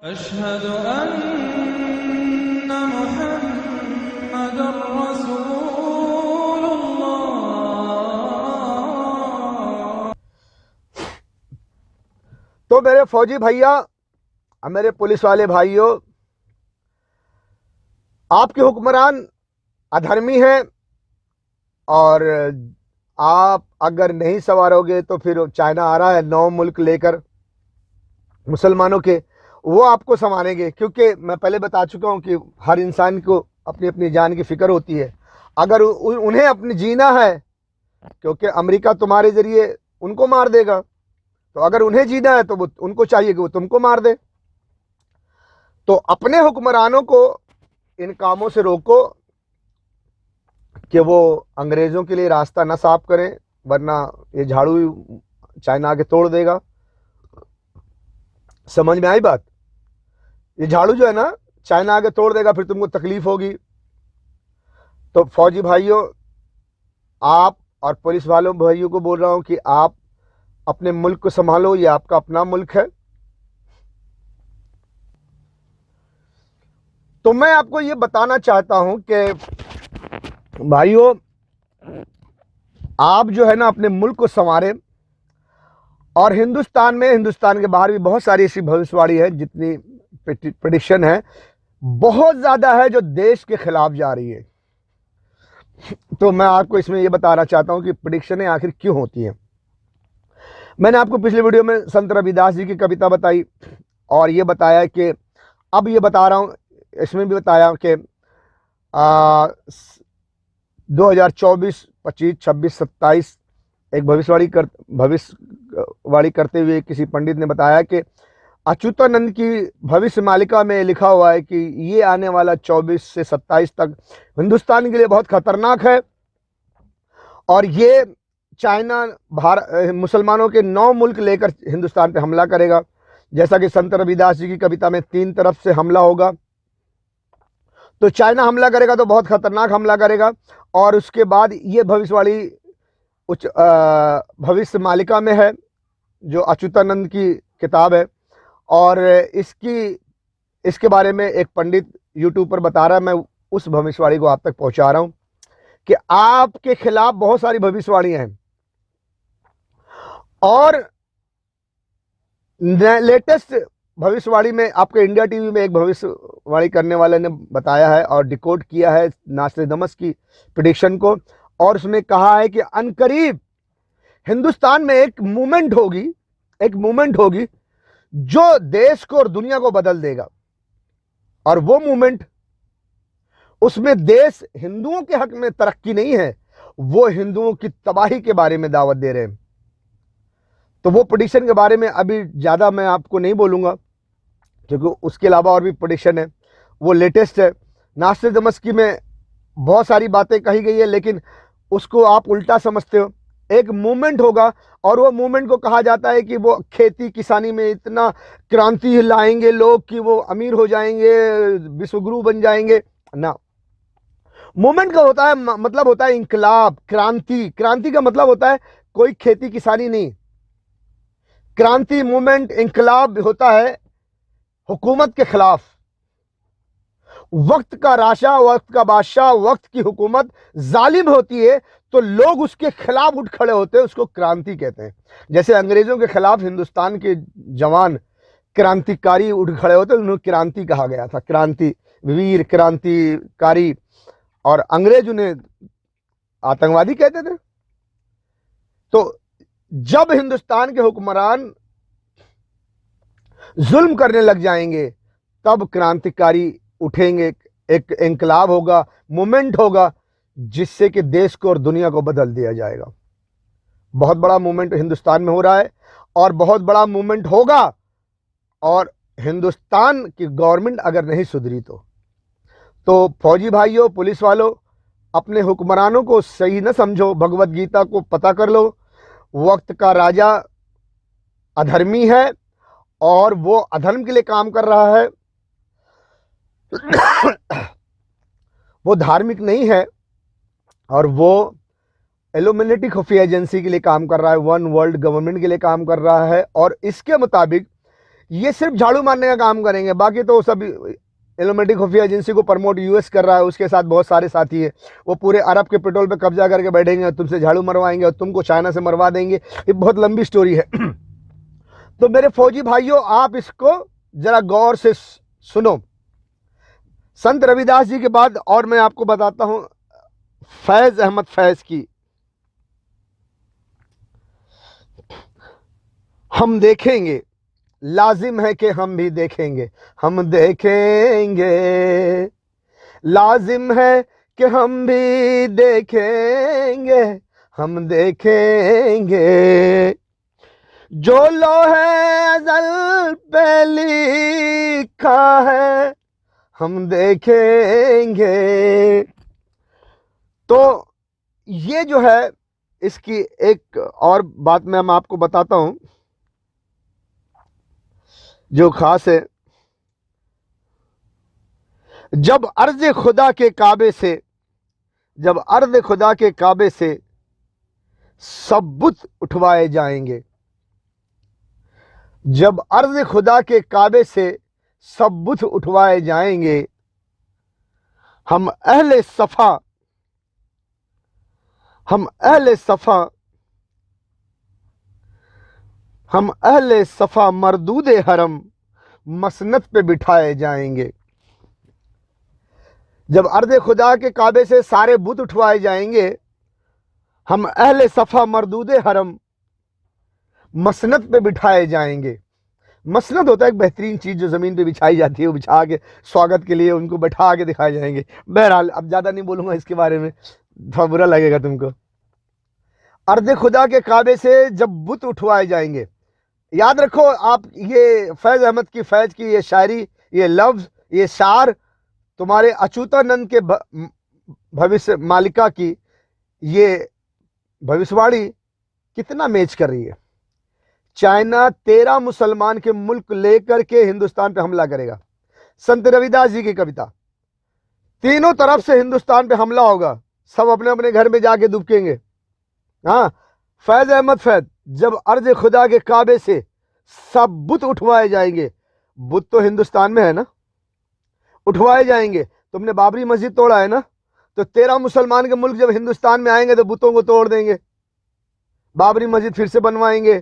अशहदु अन्ना मुहम्मदुर रसूलुल्लाह। तो मेरे फौजी भैया, मेरे पुलिस वाले भाइयों, आपके हुक्मरान अधर्मी हैं और आप अगर नहीं संवारोगे तो फिर चाइना आ रहा है 9 मुल्क लेकर मुसलमानों के, वो आपको संवारेंगे। क्योंकि मैं पहले बता चुका हूं कि हर इंसान को अपनी अपनी जान की फिक्र होती है। अगर उन्हें अपनी जीना है, क्योंकि अमेरिका तुम्हारे जरिए उनको मार देगा, तो अगर उन्हें जीना है तो वो उनको चाहिए कि वो तुमको मार दे। तो अपने हुक्मरानों को इन कामों से रोको कि वो अंग्रेजों के लिए रास्ता न साफ करें, वरना ये झाड़ू चाइना आके तोड़ देगा। समझ में आई बात? ये झाड़ू जो है ना, चाइना आगे तोड़ देगा, फिर तुमको तकलीफ होगी। तो फौजी भाइयों, आप और पुलिस वालों भाइयों को बोल रहा हूं कि आप अपने मुल्क को संभालो, ये आपका अपना मुल्क है। तो मैं आपको ये बताना चाहता हूं कि भाइयों, आप जो है ना अपने मुल्क को संवारें। और हिंदुस्तान में, हिंदुस्तान के बाहर भी बहुत सारी ऐसी भविष्यवाणी है, जितनी प्रेडिक्शन है बहुत ज़्यादा है जो देश के खिलाफ जा रही है। तो मैं आपको इसमें यह बताना चाहता हूं कि प्रेडिक्शनें आखिर क्यों होती हैं। मैंने आपको पिछले वीडियो में संत रविदास जी की कविता बताई और ये बताया कि अब ये बता रहा हूं, इसमें भी बताया कि 2024, 25, 26, 27 एक भविष्यवाणी करते हुए किसी पंडित ने बताया कि अच्युतानंद की भविष्य मालिका में लिखा हुआ है कि ये आने वाला 24 से 27 तक हिंदुस्तान के लिए बहुत खतरनाक है और ये चाइना मुसलमानों के 9 मुल्क लेकर हिंदुस्तान पे हमला करेगा। जैसा कि संत रविदास जी की कविता में 3 तरफ से हमला होगा। तो चाइना हमला करेगा तो बहुत खतरनाक हमला करेगा। और उसके बाद ये भविष्यवाणी उच्च भविष्य मालिका में है, जो अच्युतानंद की किताब है। और इसके बारे में एक पंडित यूट्यूब पर बता रहा है, मैं उस भविष्यवाणी को आप तक पहुंचा रहा हूं कि आपके खिलाफ बहुत सारी भविष्यवाणियां हैं। और लेटेस्ट भविष्यवाणी में आपके इंडिया टीवी में एक भविष्यवाणी करने वाले ने बताया है और डिकोड किया है नास्ट्रेडमस की प्रेडिक्शन को। और उसने कहा है कि अनकरीब हिंदुस्तान में एक मूवमेंट होगी जो देश को और दुनिया को बदल देगा। और वो मूवमेंट, उसमें देश हिंदुओं के हक में तरक्की नहीं है, वो हिंदुओं की तबाही के बारे में दावत दे रहे हैं। तो वो प्रेडिक्शन के बारे में अभी ज़्यादा मैं आपको नहीं बोलूँगा, क्योंकि उसके अलावा और भी प्रेडिक्शन है, वो लेटेस्ट है। नास्ट्रेडमस की में बहुत सारी बातें कही गई है, लेकिन उसको आप उल्टा समझते हो। एक मूवमेंट होगा और वो मूवमेंट को कहा जाता है कि वो खेती किसानी में इतना क्रांति लाएंगे लोग कि वो अमीर हो जाएंगे, विश्वगुरु बन जाएंगे ना। मूवमेंट का होता है मतलब होता है इंकलाब, क्रांति। क्रांति का मतलब होता है कोई खेती किसानी नहीं। क्रांति, मूवमेंट, इंकलाब होता है हुकूमत के खिलाफ। वक्त का राजा, वक्त का बादशाह, वक्त की हुकूमत जालिम होती है तो लोग उसके खिलाफ उठ खड़े होते हैं, उसको क्रांति कहते हैं। जैसे अंग्रेजों के खिलाफ हिंदुस्तान के जवान क्रांतिकारी उठ खड़े होते, उन्हें क्रांति कहा गया था, क्रांति वीर, क्रांतिकारी। और अंग्रेज उन्हें आतंकवादी कहते थे। तो जब हिंदुस्तान के हुक्मरान जुल्म करने लग जाएंगे तब क्रांतिकारी उठेंगे, एक इंकलाब होगा, मूवमेंट होगा, जिससे कि देश को और दुनिया को बदल दिया जाएगा। बहुत बड़ा मूवमेंट हिंदुस्तान में हो रहा है और बहुत बड़ा मूवमेंट होगा। और हिंदुस्तान की गवर्नमेंट अगर नहीं सुधरी तो फौजी भाइयों, पुलिस वालों, अपने हुक्मरानों को सही न समझो। भगवत गीता को पता कर लो। वक्त का राजा अधर्मी है और वो अधर्म के लिए काम कर रहा है। वो धार्मिक नहीं है और वो इल्यूमिनेटी खुफिया एजेंसी के लिए काम कर रहा है, वन वर्ल्ड गवर्नमेंट के लिए काम कर रहा है। और इसके मुताबिक ये सिर्फ झाड़ू मारने का काम करेंगे, बाकी तो सब इल्यूमिनेटी खुफिया एजेंसी को प्रमोट यूएस कर रहा है, उसके साथ बहुत सारे साथी है, वो पूरे अरब के पेट्रोल पे कब्जा करके बैठेंगे और तुमसे झाड़ू मरवाएंगे और तुमको चाइना से मरवा देंगे। ये बहुत लंबी स्टोरी है। तो मेरे फौजी भाइयों, आप इसको जरा गौर से सुनो। संत रविदास जी के बाद और मैं आपको बताता हूं फैज अहमद फैज की। हम देखेंगे, लाजिम है कि हम भी देखेंगे, हम देखेंगे, लाजिम है कि हम भी देखेंगे, हम देखेंगे, जो लोहे अज़ल पे लिखा है हम देखेंगे। तो ये जो है, इसकी एक और बात मैं आपको बताता हूं जो खास है। जब अर्ज़ खुदा के काबे से, जब अर्ज़ खुदा के काबे से सब बुत उठवाए जाएंगे, जब अर्ज़ खुदा के काबे से सब बुत उठवाए जाएंगे, हम अहले सफ़ा, हम अहले सफ़ा, हम अहले सफ़ा मरदूद हरम मसनत पे बिठाए जाएंगे। जब अर्ज़ खुदा के काबे से सारे बुत उठवाए जाएंगे, हम अहले सफ़ा मरदूद हरम मसनत पे बिठाए जाएंगे। मसनद होता है एक बेहतरीन चीज़ जो ज़मीन पे बिछाई जाती है, वो बिछा के स्वागत के लिए उनको बैठा के दिखाए जाएंगे। बहरहाल अब ज़्यादा नहीं बोलूँगा इसके बारे में, थोड़ा बुरा लगेगा तुमको। अर्ज़ खुदा के काबे से जब बुत उठवाए जाएंगे, याद रखो आप, ये फैज़ अहमद की फैज़ की ये शायरी, ये लफ्ज़, ये शार तुम्हारे अच्युतानंद के भविष्य मालिका की ये भविष्यवाणी कितना मैच कर रही है। चाइना 13 मुसलमान के मुल्क लेकर के हिंदुस्तान पे हमला करेगा। संत रविदास जी की कविता, तीनों तरफ से हिंदुस्तान पे हमला होगा, सब अपने अपने घर में जाके दुबकेंगे। हाँ, फैज अहमद फैज, जब अर्ज़ खुदा के काबे से सब बुत उठवाए जाएंगे, बुत तो हिंदुस्तान में है ना, उठवाए जाएंगे। तुमने बाबरी मस्जिद तोड़ा है ना, तो 13 मुसलमान के मुल्क जब हिंदुस्तान में आएंगे तो बुतों को तोड़ देंगे, बाबरी मस्जिद फिर से बनवाएंगे,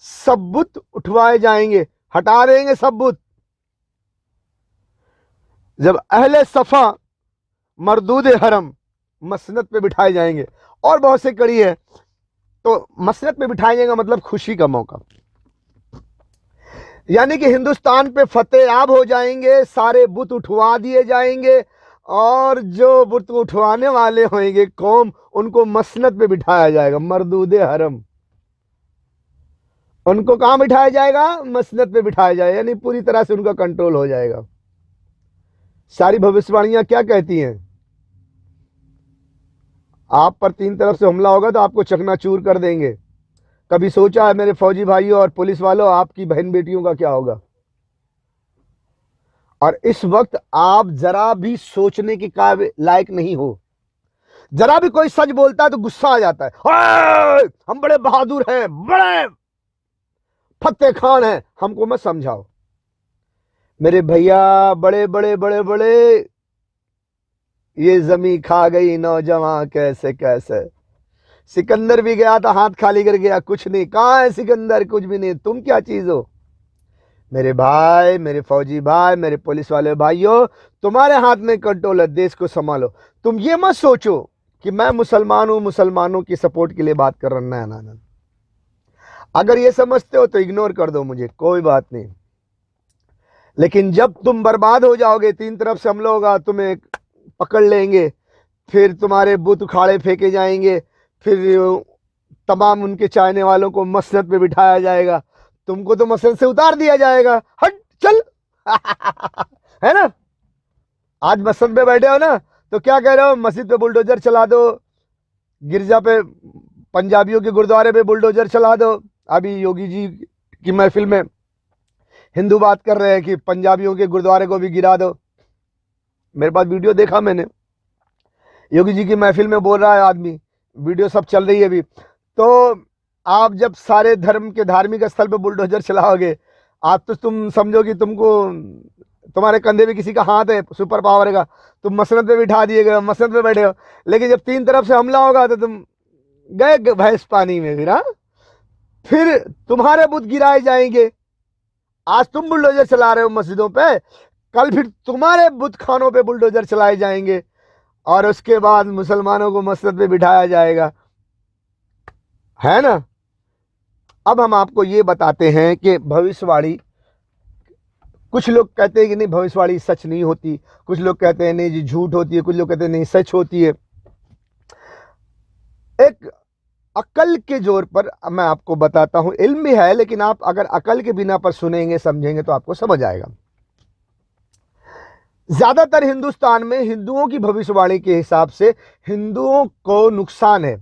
सब बुत उठवाए जाएंगे, हटा देंगे सब बुत। जब अहले सफा मरदूद हरम मसनत पे बिठाए जाएंगे, और बहुत से कड़ी है। तो मसनत पे बिठाए जाएंगे मतलब खुशी का मौका, यानी कि हिंदुस्तान पे फतेहाब हो जाएंगे, सारे बुत उठवा दिए जाएंगे, और जो बुत उठवाने वाले होंगे कौम, उनको मसनत पे बिठाया जाएगा, मरदूद हरम। उनको कहां बिठाया जाएगा? मसनत पे बिठाया जाएगा, यानी पूरी तरह से उनका कंट्रोल हो जाएगा। सारी भविष्यवाणियां क्या कहती हैं? आप पर 3 तरफ से हमला होगा तो आपको चकनाचूर कर देंगे। कभी सोचा है मेरे फौजी भाइयों और पुलिस वालों, आपकी बहन बेटियों का क्या होगा? और इस वक्त आप जरा भी सोचने के लायक नहीं हो। जरा भी कोई सच बोलता है तो गुस्सा आ जाता है, हम बड़े बहादुर हैं, बड़े फतेह खान हैं, हमको मत समझाओ मेरे भैया। बड़े बड़े बड़े बड़े ये जमी खा गई नौजवान कैसे कैसे। सिकंदर भी गया था हाथ खाली कर गया, कुछ नहीं। कहां है सिकंदर? कुछ भी नहीं। तुम क्या चीज हो? मेरे भाई, मेरे फौजी भाई, मेरे पुलिस वाले भाइयों, तुम्हारे हाथ में कंट्रोल है, देश को संभालो। तुम ये मत सोचो कि मैं मुसलमान हूं, मुसलमानों की सपोर्ट के लिए बात कर रहा हूं। ना, अगर ये समझते हो तो इग्नोर कर दो मुझे, कोई बात नहीं। लेकिन जब तुम बर्बाद हो जाओगे, 3 तरफ से हमला होगा, तुम्हें पकड़ लेंगे, फिर तुम्हारे बुत उखाड़े फेंके जाएंगे, फिर तमाम उनके चाहने वालों को मसनद पे बिठाया जाएगा, तुमको तो मसनद से उतार दिया जाएगा। हट चल है ना? आज मसनद पे बैठे हो ना, तो क्या कह रहे हो? मस्जिद पे बुलडोजर चला दो, गिरजा पे, पंजाबियों के गुरुद्वारे पे बुलडोजर चला दो। अभी योगी जी की महफिल में हिंदू बात कर रहे हैं कि पंजाबियों के गुरुद्वारे को भी गिरा दो। मेरे पास वीडियो देखा मैंने, योगी जी की महफिल में बोल रहा है आदमी, वीडियो सब चल रही है अभी। तो आप जब सारे धर्म के धार्मिक स्थल पे बुलडोजर चलाओगे, आज तो तुम समझो कि तुमको तुम्हारे कंधे पे किसी का हाथ है सुपर पावर का, तुम मसनद पे बिठा दिए गए, मसनद पे बैठे हो, लेकिन जब तीन तरफ से हमला होगा तो तुम गए भैंस पानी में। फिर हाँ, फिर तुम्हारे बुत गिराए जाएंगे। आज तुम बुलडोजर चला रहे हो मस्जिदों पे, कल फिर तुम्हारे बुत खानों पे बुलडोजर चलाए जाएंगे और उसके बाद मुसलमानों को मस्जिद पे बिठाया जाएगा, है ना। अब हम आपको ये बताते हैं कि भविष्यवाणी, कुछ लोग कहते हैं कि नहीं भविष्यवाणी सच नहीं होती, कुछ लोग कहते हैं नहीं जी झूठ होती है, कुछ लोग कहते हैं नहीं सच होती है। एक अकल के जोर पर मैं आपको बताता हूं, इल्म भी है लेकिन आप अगर अकल के बिना पर सुनेंगे समझेंगे तो आपको समझ आएगा। ज्यादातर हिंदुस्तान में हिंदुओं की भविष्यवाणी के हिसाब से हिंदुओं को नुकसान है।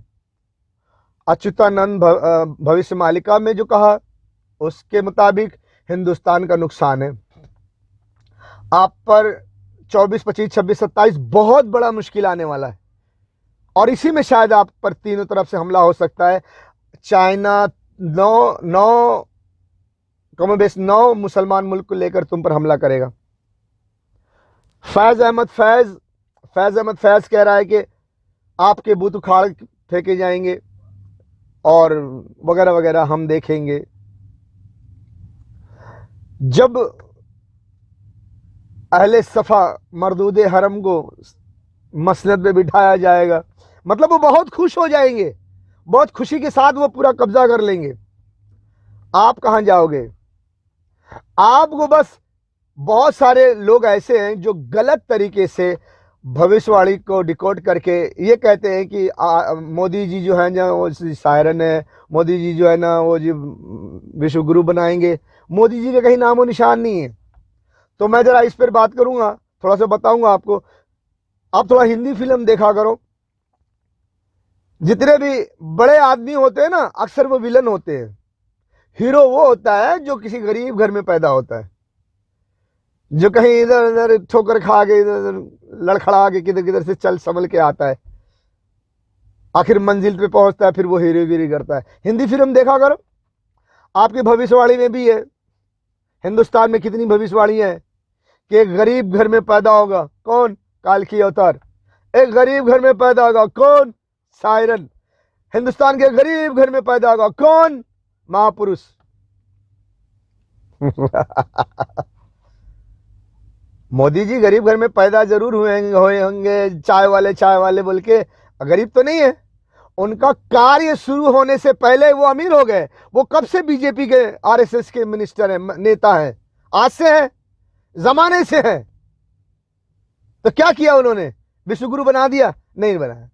अच्युतानंद भविष्य मालिका में जो कहा उसके मुताबिक हिंदुस्तान का नुकसान है। आप पर 24, 25, 26, 27 बहुत बड़ा मुश्किल आने वाला है और इसी में शायद आप पर तीनों तरफ से हमला हो सकता है। चाइना 9 मुसलमान मुल्क को लेकर तुम पर हमला करेगा। फैज अहमद फैज कह रहा है कि आपके बूथ उखाड़ फेंके जाएंगे और वगैरह वगैरह, हम देखेंगे। जब अहले सफा मरदूद हरम को मसनद पे बिठाया जाएगा, मतलब वो बहुत खुश हो जाएंगे, बहुत खुशी के साथ वो पूरा कब्जा कर लेंगे। आप कहां जाओगे? आपको बस बहुत सारे लोग ऐसे हैं जो गलत तरीके से भविष्यवाणी को डिकोड करके ये कहते हैं कि मोदी जी जो है ना वो सायरन है, मोदी जी जो है ना वो जी विश्व गुरु बनाएंगे। मोदी जी का कहीं नामो निशान नहीं है। तो मैं जरा इस पर बात करूंगा, थोड़ा सा बताऊंगा आपको। आप थोड़ा हिंदी फिल्म देखा करो। जितने भी बड़े आदमी होते हैं ना अक्सर वो विलन होते हैं। हीरो वो होता है जो किसी गरीब घर में पैदा होता है, जो कहीं इधर उधर ठोकर खा के इधर लड़खड़ा के किधर किधर से चल संभल के आता है, आखिर मंजिल पे पहुंचता है, फिर वो हीरोगिरी करता है। हिंदी फिल्म देखा करो। आपकी भविष्यवाणी में भी है, हिंदुस्तान में कितनी भविष्यवाणी है कि एक गरीब घर में पैदा होगा, कौन? काल्की अवतार। एक गरीब घर में पैदा होगा, कौन? सायरन। हिंदुस्तान के गरीब घर में पैदा होगा, कौन? महापुरुष। मोदी जी गरीब घर में पैदा जरूर हुए होंगे, चाय वाले बोल के, गरीब तो नहीं है। उनका कार्य शुरू होने से पहले वो अमीर हो गए। वो कब से बीजेपी के आरएसएस के मिनिस्टर हैं, नेता हैं? आज से हैं? जमाने से हैं। तो क्या किया उन्होंने? विश्वगुरु बना दिया? नहीं बनाया।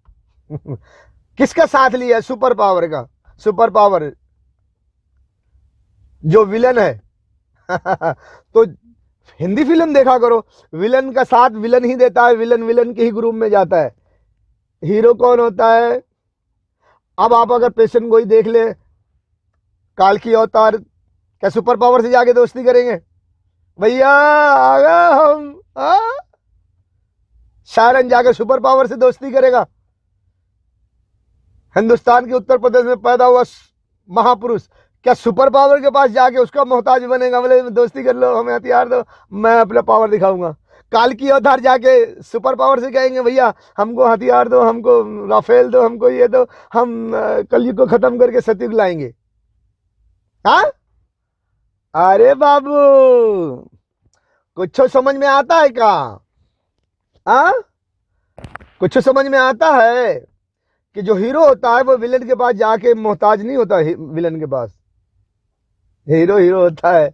किसका साथ लिया? सुपर पावर का। सुपर पावर जो विलन है। तो हिंदी फिल्म देखा करो। विलन का साथ विलन ही देता है, विलन के ही ग्रुप में जाता है। हीरो कौन होता है? अब आप अगर पेशेंट गोई देख ले, काल्की अवतार, क्या सुपर पावर से जाके दोस्ती करेंगे? भैया आ गए हम। शायरन जाके सुपर पावर से दोस्ती करेगा? हिंदुस्तान के उत्तर प्रदेश में पैदा हुआ महापुरुष क्या सुपर पावर के पास जाके उसका मोहताज बनेगा? बोले दोस्ती कर लो, हमें हथियार दो, मैं अपना पावर दिखाऊंगा। काल्की अवतार जाके सुपर पावर से कहेंगे भैया हमको हथियार दो, हमको राफेल दो, हमको ये दो, हम कलयुग को खत्म करके सतयुग लाएंगे। हाँ? अरे बाबू कुछ समझ में आता है क्या? हाँ, कुछ समझ में आता है कि जो हीरो होता है वो विलन के पास जाके मोहताज नहीं होता। विलन के पास हीरो होता है।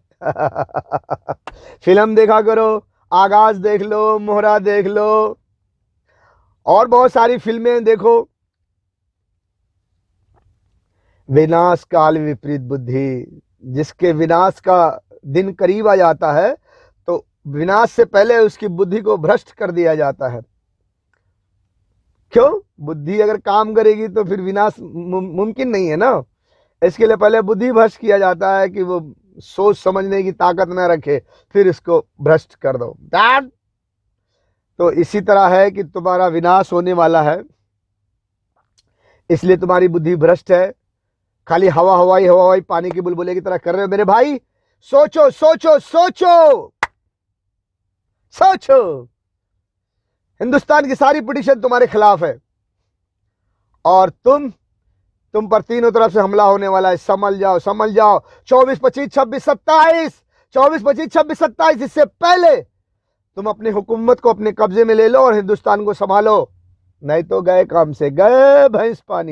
फिल्म देखा करो, आगाज देख लो, मोहरा देख लो, और बहुत सारी फिल्में देखो। विनाश काल विपरीत बुद्धि, जिसके विनाश का दिन करीब आ जाता है तो विनाश से पहले उसकी बुद्धि को भ्रष्ट कर दिया जाता है। क्यों? बुद्धि अगर काम करेगी तो फिर विनाश मुमकिन नहीं है ना। इसके लिए पहले बुद्धि भ्रष्ट किया जाता है कि वो सोच समझने की ताकत न रखे, फिर इसको भ्रष्ट कर दो। तो इसी तरह है कि तुम्हारा विनाश होने वाला है, इसलिए तुम्हारी बुद्धि भ्रष्ट है। खाली हवाई पानी की बुलबुले की तरह कर रहे हो मेरे भाई। सोचो सोचो सोचो सोचो। हिंदुस्तान की सारी पिटीशन तुम्हारे खिलाफ है और तुम पर तीनों तरफ से हमला होने वाला है। संभल जाओ, संभल जाओ। 24, 25, 26, 27, 24, 25, 26, 27, इससे पहले तुम अपनी हुकूमत को अपने कब्जे में ले लो और हिंदुस्तान को संभालो, नहीं तो गए काम से गए भैंस पानी।